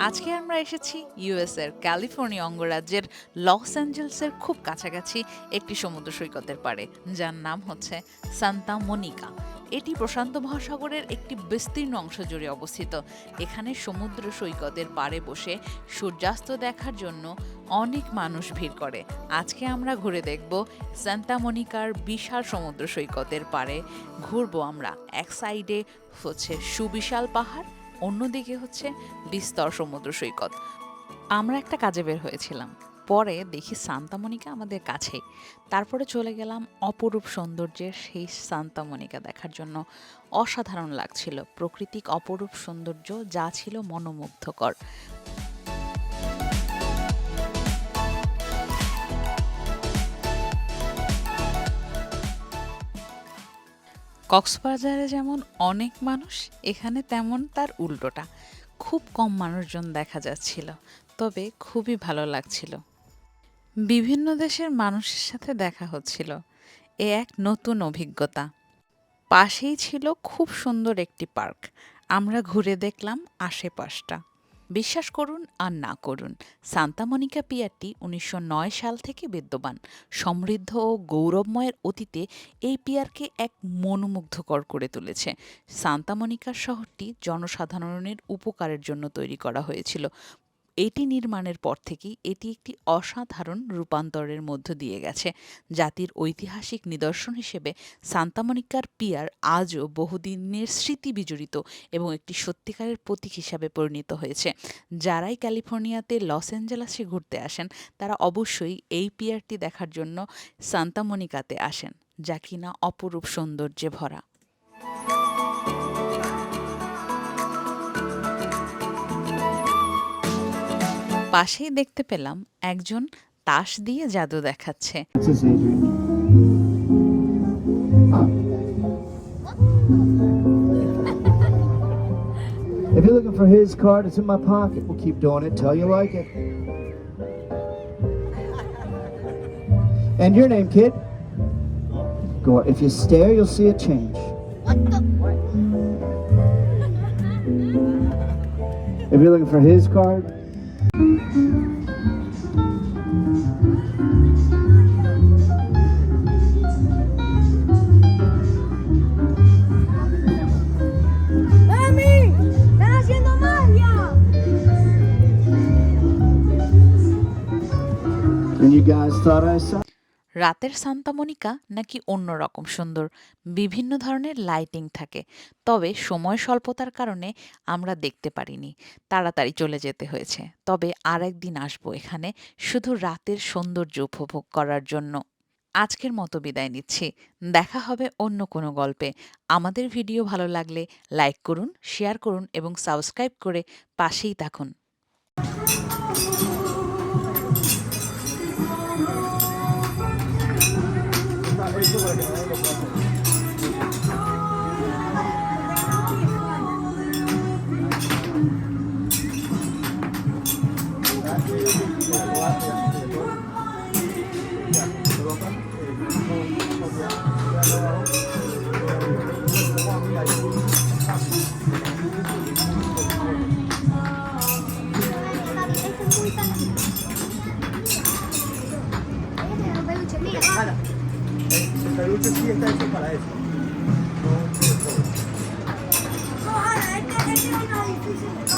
আজকে আমরা এসেছি ইউএসের ক্যালিফোর্নিয়া অঙ্গরাজ্যের লস অ্যাঞ্জেলসের খুব কাছাকাছি একটি সমুদ্র সৈকতের পাড়ে, যার নাম হচ্ছে সান্তা মনিকা। এটি প্রশান্ত মহাসাগরের একটি বিস্তীর্ণ অংশ জুড়ে অবস্থিত। এখানে সমুদ্র সৈকতের পাড়ে বসে সূর্যাস্ত দেখার জন্য অনেক মানুষ ভিড় করে। আজকে আমরা ঘুরে দেখব সান্তা মনিকার বিশাল সমুদ্র সৈকতের পাড়ে ঘুরবো আমরা। এক সাইডে হচ্ছে সুবিশাল পাহাড়, অন্যদিকে হচ্ছে বিস্তর সমুদ্র সৈকত। আমরা একটা কাজে বের হয়েছিলাম, পরে দেখি সান্তা মনিকা আমাদের কাছেই। তারপরে চলে গেলাম অপরূপ সৌন্দর্যের সেই সান্তা মনিকা দেখার জন্য। অসাধারণ লাগছিল, প্রাকৃতিক অপরূপ সৌন্দর্য যা ছিল মনোমুগ্ধকর। কক্সবাজারে যেমন অনেক মানুষ, এখানে তেমন তার উল্টোটা। খুব কম মানুষজন দেখা যাচ্ছিল, তবে খুবই ভালো লাগছিল। বিভিন্ন দেশের মানুষের সাথে দেখা হচ্ছিল, এ এক নতুন অভিজ্ঞতা। পাশেই ছিল খুব সুন্দর একটি পার্ক। আমরা ঘুরে দেখলাম আশেপাশটা। বিশ্বাস করুন আর না করুন, সান্তা মনিকা পিয়ারটি ১৯০৯ সাল থেকে বিদ্যমান। সমৃদ্ধ ও গৌরবময়ের অতীতে এই পিয়ারকে এক মনোমুগ্ধকর করে তুলেছে। সান্তা মনিকার শহরটি জনসাধারণের উপকারের জন্য তৈরি করা হয়েছিল। এটি নির্মাণের পর থেকেই এটি একটি অসাধারণ রূপান্তরের মধ্য দিয়ে গেছে। জাতির ঐতিহাসিক নিদর্শন হিসেবে সান্তা মনিকার পিয়ার আজও বহুদিনের স্মৃতি বিজড়িত এবং একটি সত্যিকারের প্রতীক হিসাবে পরিণত হয়েছে। যারাই ক্যালিফোর্নিয়াতে লস অ্যাঞ্জেলেসে ঘুরতে আসেন, তারা অবশ্যই এই পিয়ারটি দেখার জন্য সান্তা মনিকাতে আসেন, যা কিনা অপরূপ সৌন্দর্যে ভরা। পাশেই দেখতে পেলাম একজন তাস দিয়ে জাদু দেখাচ্ছে। This is Adrian. If you're looking for his card, it's in my pocket. We'll keep doing it till you like it. And your name, kid? Gore. If you stare, you'll see it change. If you're looking for his card, ¡Mami! ¡Están haciendo magia! and you guys thought I saw. রাতের Santa Monika নাকি অন্যরকম সুন্দর, বিভিন্ন ধরনের lighting থাকে, তবে সময় স্বল্পতার কারণে আমরা দেখতে পারিনি, তাড়াতাড়ি চলে যেতে হয়েছে। তবে আর একদিন আসবো এখানে শুধু রাতের সৌন্দর্য উপভোগ করার জন্য। আজকের মতো বিদায় নিচ্ছি, দেখা হবে অন্য কোনো গল্পে। আমাদের ভিডিও ভালো লাগলে লাইক করুন, শেয়ার করুন এবং সাবস্ক্রাইব করে পাশেই থাকুন। El peluche sí está hecho para eso. No, Ana, este es uno difícil.